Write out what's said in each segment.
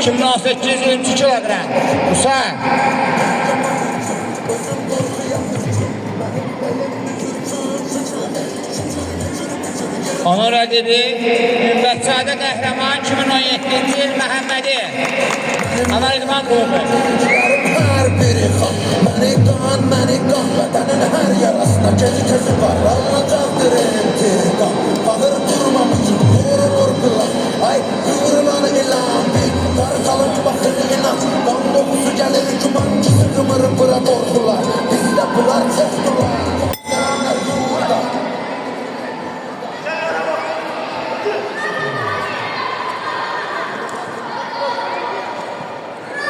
2800 kilogram. Husayn. Onun raqibi Ümrətçadə qəhrəman 2017-ci il Məhəmmədi. Anar İdman qrupu. Her biri kan, məni qan, vətənin hər yarasına gezi var, alınacaqdır intiqam. Bağır durmamışım, vurulur plan, ay vurulan ilan bil, qartalın baxır inan, qan dokusu gəlir gümancısı qımır bura qorxular, bizdə bunlar çoxdular.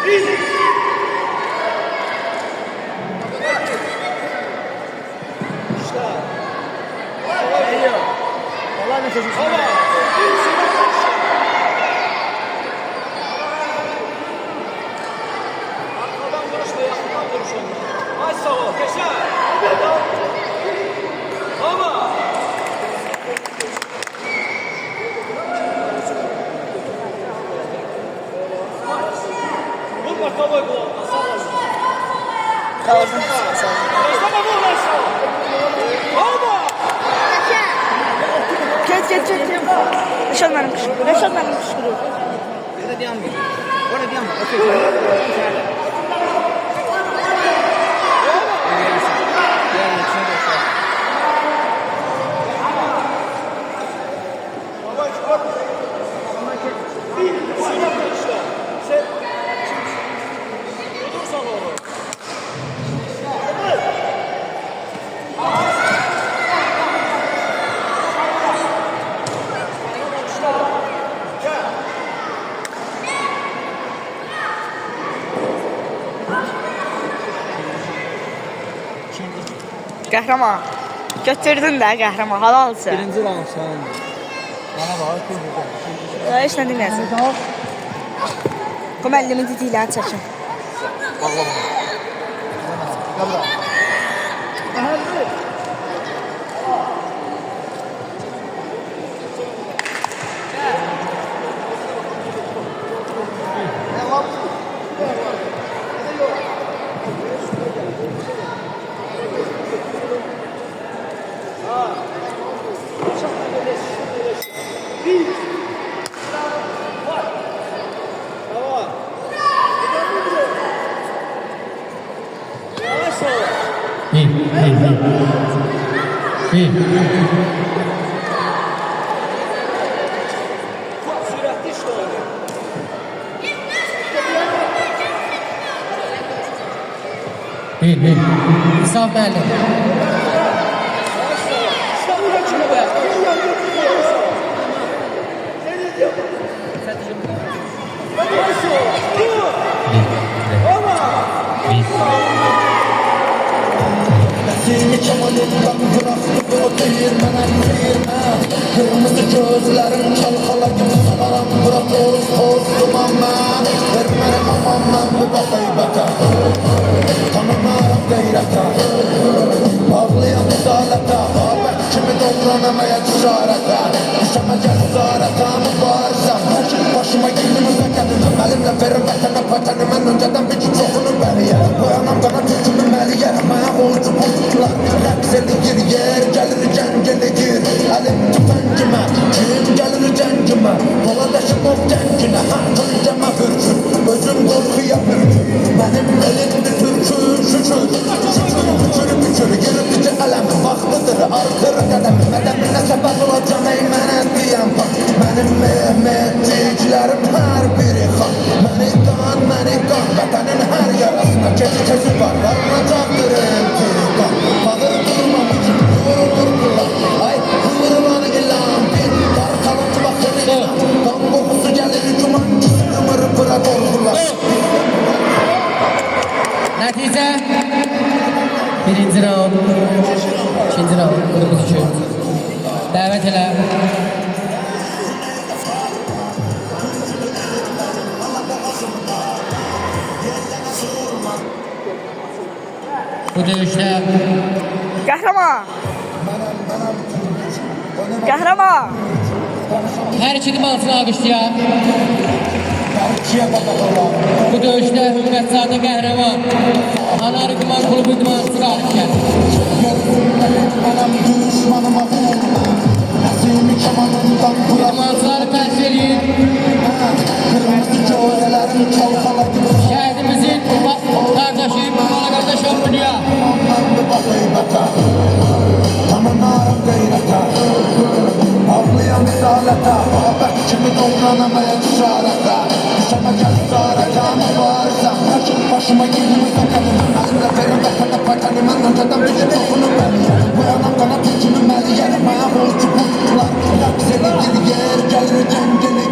Geç. Reşat benim kışkırıyor. Orada diyan bir. Qəhrəman. Götürdün də qəhrəman, halalsın. Birinci round sənindir. Bana bax, burada. Heç nə deməsin. Qoy əllimin didiklərini çəkin. Bağlama. Qabra. Sağ bəli. Seni çamalıktan bıraktı o değirmenen değirme. Kırmızı gözlerin çalkala gibi sanaram bırak toz duman ben. Vermem aman ben bu bakaybata. Tanımam gayrata. Bağlayan uzalata. Babet kimi dolanamaya cesarete. Düşeme cesarete mübarizem. Başıma girdim müzekkedim. Elimle verim vatana patanı. Ben önceden bir çoğunu beriye. Boyanam kana türkümü meliye. Maya olcu bozuklar. Rəqsəli gir yer, gəlir cəngəli gir. Əlim tüfəngimə, kim gəlir cəngimə. Poladaşım ov cənginə, cəngəmə hürkür. Özüm qorxuya hürkür. Mənim elimdir türkür, şükür. Şükür, bükür, yürüdücü ələmi. Vaxtıdır, artır qədəmi. Mədəminə səbəb olacam, ey mənə deyən bak. Mənim məhmədciklərim hər biri xan. Məni qan, vətənin hər yarasına kezi var. Alınacaqdır intiqam. Bağır durmamışım, vurulur kulak. Ay vurulan ilan bir. Qartalın baxır ilan. Qan qoxusu gəlir gümancısı qımır bura qorxular. Nəticə? Birinci round. İkinci round. Qırmızı şöyle. Dəvət elə. Bu dövüşdə Qəhrəman. Qəhrəman. hər iki idmançını alqışlayaq. Erkiye baba olan Bu döyüşdə Hümmətzadə qəhrəman Anar İdman Klubu idmançısı qalib gəldi. Benim düşmanıma vurma Nesimi kemanından bırak İdmançıları təşkil edin. Kırmızı gözlerin çalkala gibi Şəhidimizin qardaşı Bala qardaş Ömrüya. Ben de bakıybata Tanınarım gayrata Avlayan salata Babak kimi doğranamayan şarata Düşeme cesarata mübarıza Başım başıma girme sakalım Elimle verin kafana patanım Anlatıdan bir topunu ben Bu yanam bana tücünü meli Yerim ayağı olcu kurtlar Yak seni bir yer Gelir cengeli